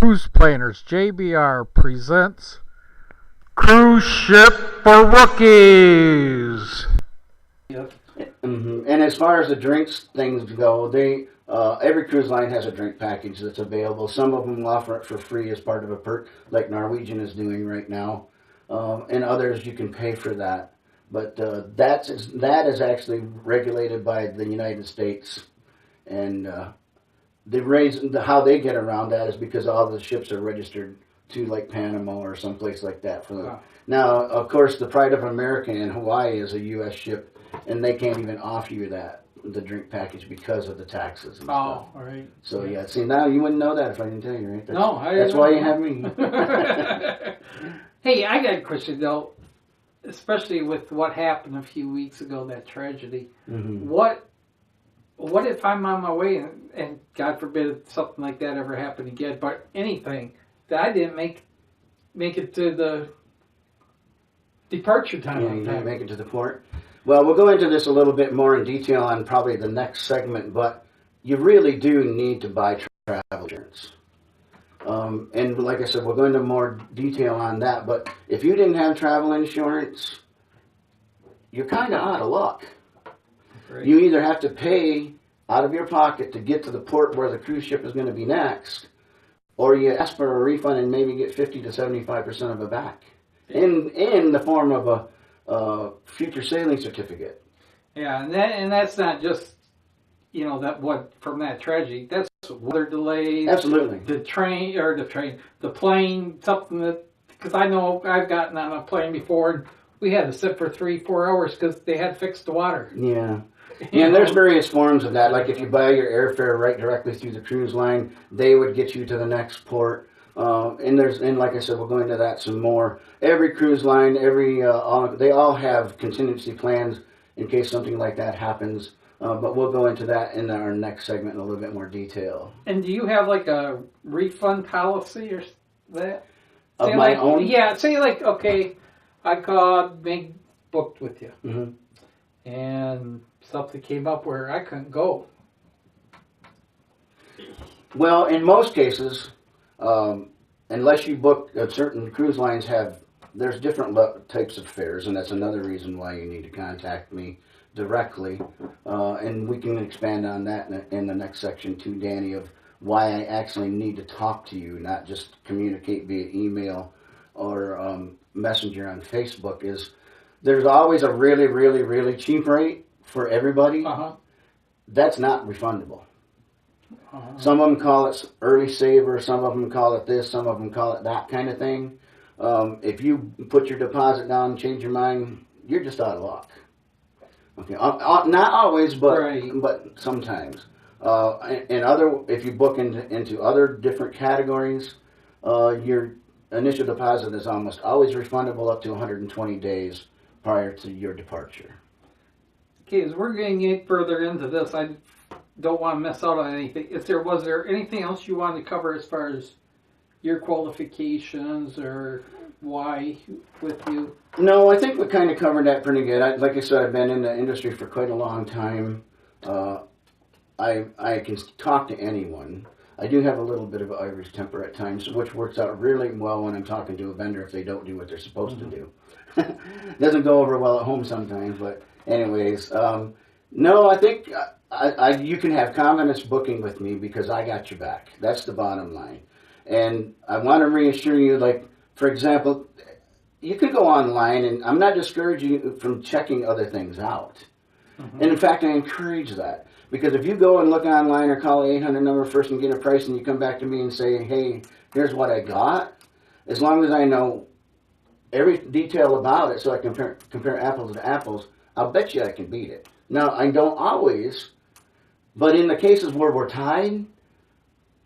Cruise Planers JBR presents Cruise Ship for Rookies. Yep. And as far as the drinks things go, they every cruise line has a drink package that's available. Some of them offer it for free as part of a perk, like Norwegian is doing right now, and others you can pay for that. But that is actually regulated by the United States, and how they get around that is because all the ships are registered to like Panama or someplace like that. Now, of course, the Pride of America in Hawaii is a U.S. ship, and they can't even offer you the drink package because of the taxes and stuff. All right. So yeah, see, now you wouldn't know that if I didn't tell you, right? That's why you have me. Hey, I got a question though, especially with what happened a few weeks ago, that tragedy. Mm-hmm. What if I'm on my way and God forbid something like that ever happened again, but anything that I didn't make it to the departure time? Yeah, you didn't make it to the port. Well, we'll go into this a little bit more in detail on probably the next segment, but you really do need to buy travel insurance. And like I said, we'll go into more detail on that, but if you didn't have travel insurance, you're kind of out of luck. Right. You either have to pay out of your pocket to get to the port where the cruise ship is going to be next, or you ask for a refund and maybe get 50 to 75% of it back in the form of a future sailing certificate. Yeah, and that's not just from that tragedy. That's weather delays. Absolutely. The plane, something that, because I know I've gotten on a plane before and we had to sit for 3-4 hours because they had fixed the water. Yeah. Yeah, and there's various forms of that. Like if you buy your airfare right directly through the cruise line, they would get you to the next port. And like I said, we'll go into that some more. Every cruise line, they all have contingency plans in case something like that happens. But we'll go into that in our next segment in a little bit more detail. And do you have like a refund policy or that? Of my own? Yeah, say like, okay, I called, booked with you. Mm-hmm. And something came up where I couldn't go. Well, in most cases, unless you book, certain cruise lines there's different types of fares, and that's another reason why you need to contact me directly. And we can expand on that in the next section too, Danny, of why I actually need to talk to you, not just communicate via email or messenger on Facebook. There's always a really, really, really cheap rate for everybody. Uh-huh. That's not refundable. Uh-huh. Some of them call it early saver, some of them call it this, some of them call it that kind of thing. If you put your deposit down and change your mind, you're just out of luck. Okay, not always, but right. But sometimes. If you book into other different categories, your initial deposit is almost always refundable up to 120 days prior to your departure. Okay, as we're going to get further into this, I don't want to miss out on anything. Was there anything else you wanted to cover as far as your qualifications or why with you? No, I think we kind of covered that pretty good. Like I said, I've been in the industry for quite a long time. I can talk to anyone. I do have a little bit of an Irish temper at times, which works out really well when I'm talking to a vendor if they don't do what they're supposed to do. Doesn't go over well at home sometimes, but anyways, no, I think you can have confidence booking with me because I got your back. That's the bottom line. And I want to reassure you, like, for example, you could go online, and I'm not discouraging you from checking other things out. Mm-hmm. And in fact, I encourage that. Because if you go and look online or call the 800 number first and get a price and you come back to me and say, hey, here's what I got, as long as I know every detail about it so I can compare apples to apples, I'll bet you I can beat it. Now, I don't always, but in the cases where we're tied,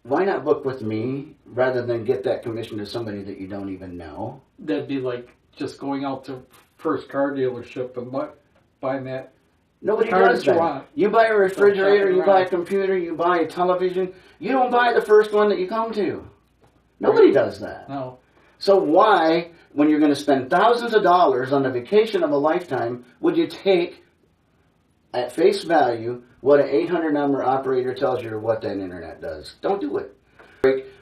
why not book with me rather than get that commission to somebody that you don't even know? That'd be like just going out to first car dealership and buying that. Nobody does that. You buy a refrigerator, you buy a computer, you buy a television. You don't buy the first one that you come to. Nobody does that. No. So why, when you're going to spend thousands of dollars on a vacation of a lifetime, would you take at face value what an 800 number operator tells you or what that internet does? Don't do it.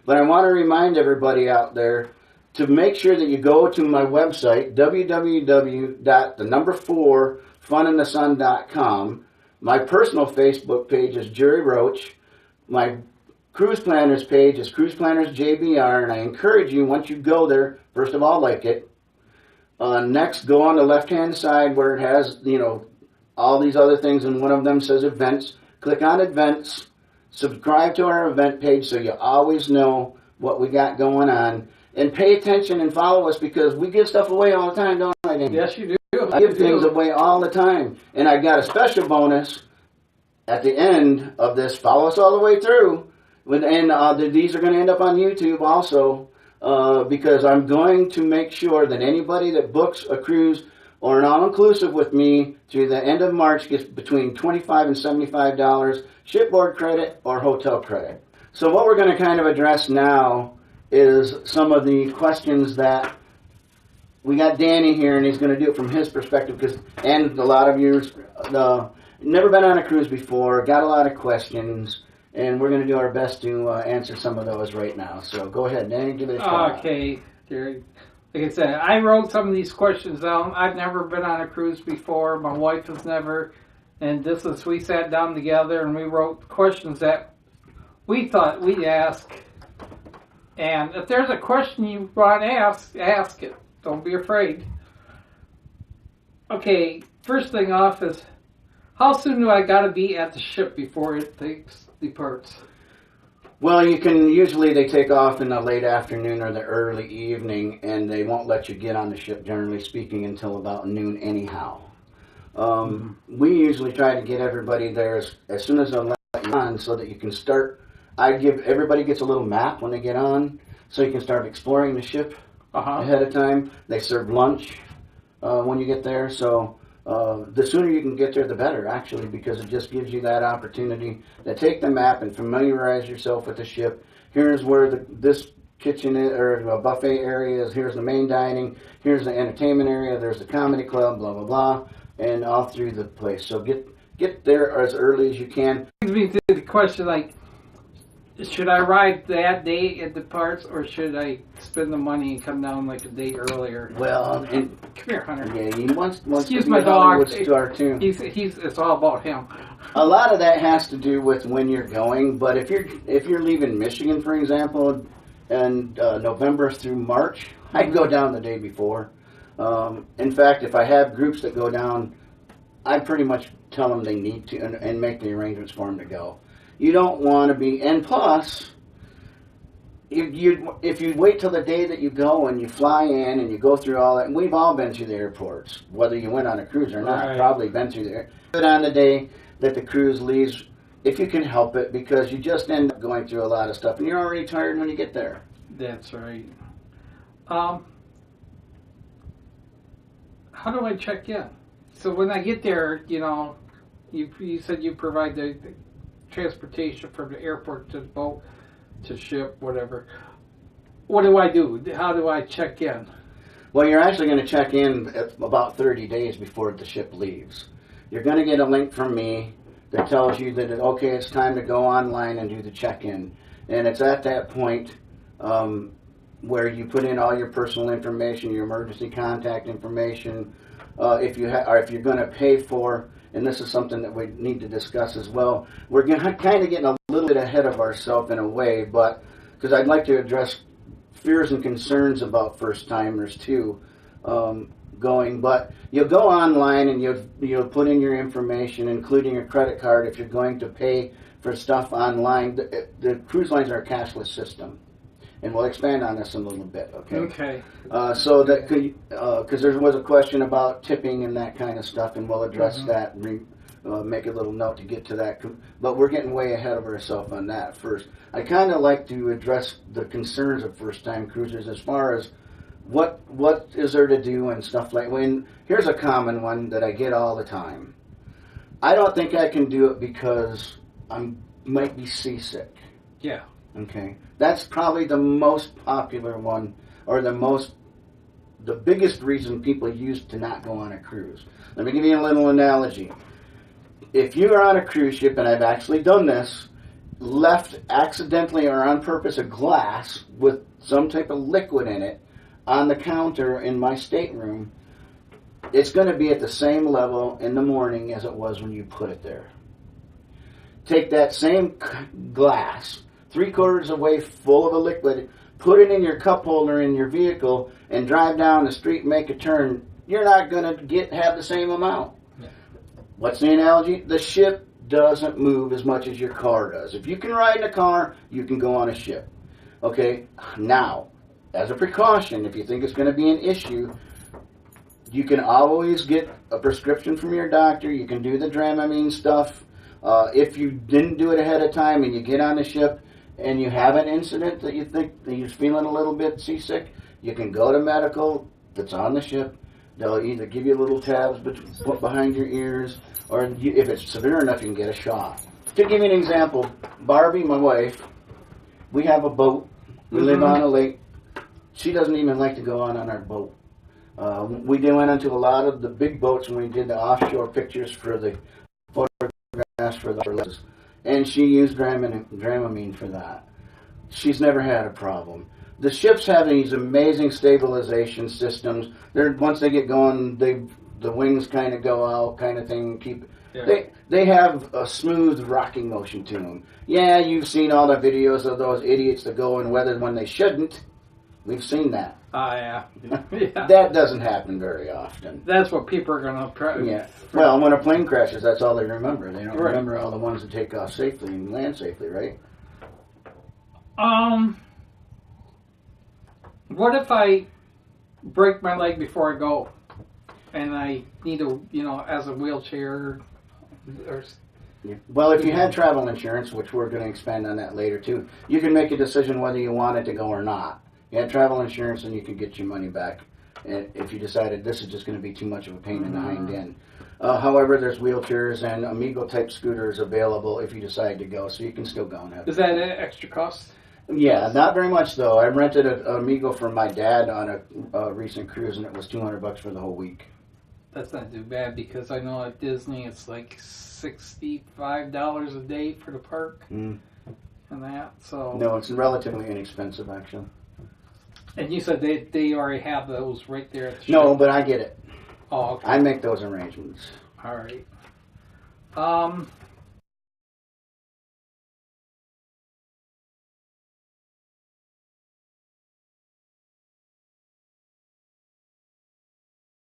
But I want to remind everybody out there to make sure that you go to my website, www.4funandthesun.com. My personal Facebook page is Jerry Roach. My Cruise Planners page is Cruise Planners JBR, and I encourage you, once you go there, first of all, like it. Next, go on the left-hand side where it has, all these other things, and one of them says events. Click on events. Subscribe to our event page so you always know what we got going on. And pay attention and follow us because we give stuff away all the time, don't I, Danny? Yes, you do. I give things away all the time. And I got a special bonus at the end of this. Follow us all the way through. And these are going to end up on YouTube also because I'm going to make sure that anybody that books a cruise or an all-inclusive with me through the end of March gets between $25 and $75 shipboard credit or hotel credit. So what we're going to kind of address now is some of the questions that we got Danny here, and he's going to do it from his perspective and a lot of you never been on a cruise before, got a lot of questions, and we're going to do our best to answer some of those right now. So go ahead, Danny, give it a shot. Okay, Jerry. Like I said, I wrote some of these questions down. I've never been on a cruise before. My wife has never. And we sat down together and we wrote questions that we thought we'd ask. And if there's a question you want to ask it. Don't be afraid. Okay, first thing off is, how soon do I got to be at the ship before it departs? Well, usually they take off in the late afternoon or the early evening, and they won't let you get on the ship, generally speaking, until about noon anyhow. We usually try to get everybody there as soon as they'll let you on so that you can start. Everybody gets a little map when they get on, so you can start exploring the ship ahead of time. They serve lunch when you get there, so the sooner you can get there, the better, actually, because it just gives you that opportunity to take the map and familiarize yourself with the ship. Here's where this kitchen or buffet area is. Here's the main dining. Here's the entertainment area. There's the comedy club, blah, blah, blah, and all through the place. So get there as early as you can. Brings me to the question, like, should I ride that day it departs, or should I spend the money and come down like a day earlier? Well, and come here, Hunter. Yeah, he wants Excuse to my be a dog. Hollywood star too. It's all about him. A lot of that has to do with when you're going. But if you're leaving Michigan, for example, and November through March, I'd go down the day before. In fact, if I have groups that go down, I pretty much tell them they need to and make the arrangements for them to go. You don't want to be, and plus, if you wait till the day that you go and you fly in and you go through all that, and we've all been through the airports, whether you went on a cruise or not, probably been through there. Do it on the day that the cruise leaves, if you can help it, because you just end up going through a lot of stuff, and you're already tired when you get there. That's right. How do I check in? So when I get there, you said you provide the transportation from the airport to the boat, to ship, whatever. What do I do? How do I check in? Well, you're actually going to check in about 30 days before the ship leaves. You're going to get a link from me that tells you that, okay, it's time to go online and do the check-in. And it's at that point where you put in all your personal information, your emergency contact information. If you're going to pay for, and this is something that we need to discuss as well, we're kind of getting a little bit ahead of ourselves in a way, but because I'd like to address fears and concerns about first-timers too going. But you'll go online and you'll put in your information, including your credit card if you're going to pay for stuff online. The cruise lines are a cashless system. And we'll expand on this in a little bit, okay? Okay. So that could, because there was a question about tipping and that kind of stuff, and we'll address that, make a little note to get to that. But we're getting way ahead of ourselves on that first. I kind of like to address the concerns of first-time cruisers as far as what is there to do and stuff like. Here's a common one that I get all the time. I don't think I can do it because I might be seasick. Yeah. Okay, that's probably the most popular one, or the biggest reason people use to not go on a cruise. Let me give you a little analogy. If you are on a cruise ship, and I've actually done this, left accidentally or on purpose a glass with some type of liquid in it on the counter in my stateroom, it's going to be at the same level in the morning as it was when you put it there. Take that same glass, 3/4 away full of a liquid, put it in your cup holder in your vehicle, and drive down the street and make a turn. You're not going to have the same amount. Yeah. What's the analogy? The ship doesn't move as much as your car does. If you can ride in a car, you can go on a ship. Okay? Now, as a precaution, if you think it's going to be an issue, you can always get a prescription from your doctor. You can do the Dramamine stuff. If you didn't do it ahead of time and you get on the ship and you have an incident that you think that you're feeling a little bit seasick, you can go to medical that's on the ship. They'll either give you little tabs put behind your ears, or if it's severe enough, you can get a shot. To give you an example, Barbie, my wife, we have a boat. We live on a lake. She doesn't even like to go on our boat. We went onto a lot of the big boats when we did the offshore pictures for the photographs for the lenses, and she used Dramamine for that. She's never had a problem. The ships have these amazing stabilization systems. Once they get going, the wings kind of go out, kind of thing. They have a smooth rocking motion to them. Yeah, you've seen all the videos of those idiots that go in weather when they shouldn't. We've seen that. Yeah. Yeah. That doesn't happen very often. That's what people are going to try. Yeah. Well, when a plane crashes, that's all they remember. They don't remember all the ones that take off safely and land safely, right? What if I break my leg before I go, and I need as a wheelchair? Yeah. Well, if you had travel insurance, which we're going to expand on that later too, you can make a decision whether you want it to go or not. You had travel insurance, and you could get your money back. And if you decided this is just going to be too much of a pain in the hind end. However, there's wheelchairs and Amigo type scooters available if you decide to go, so you can still go and have. Is that an extra cost? Yeah, not very much though. I rented an Amigo for my dad on a recent cruise, and it was $200 for the whole week. That's not too bad, because I know at Disney it's like $65 a day for the park and that. So no, it's relatively inexpensive actually. And you said they already have those right there at the No, ship. but I get it. Oh, okay. I make those arrangements. All right.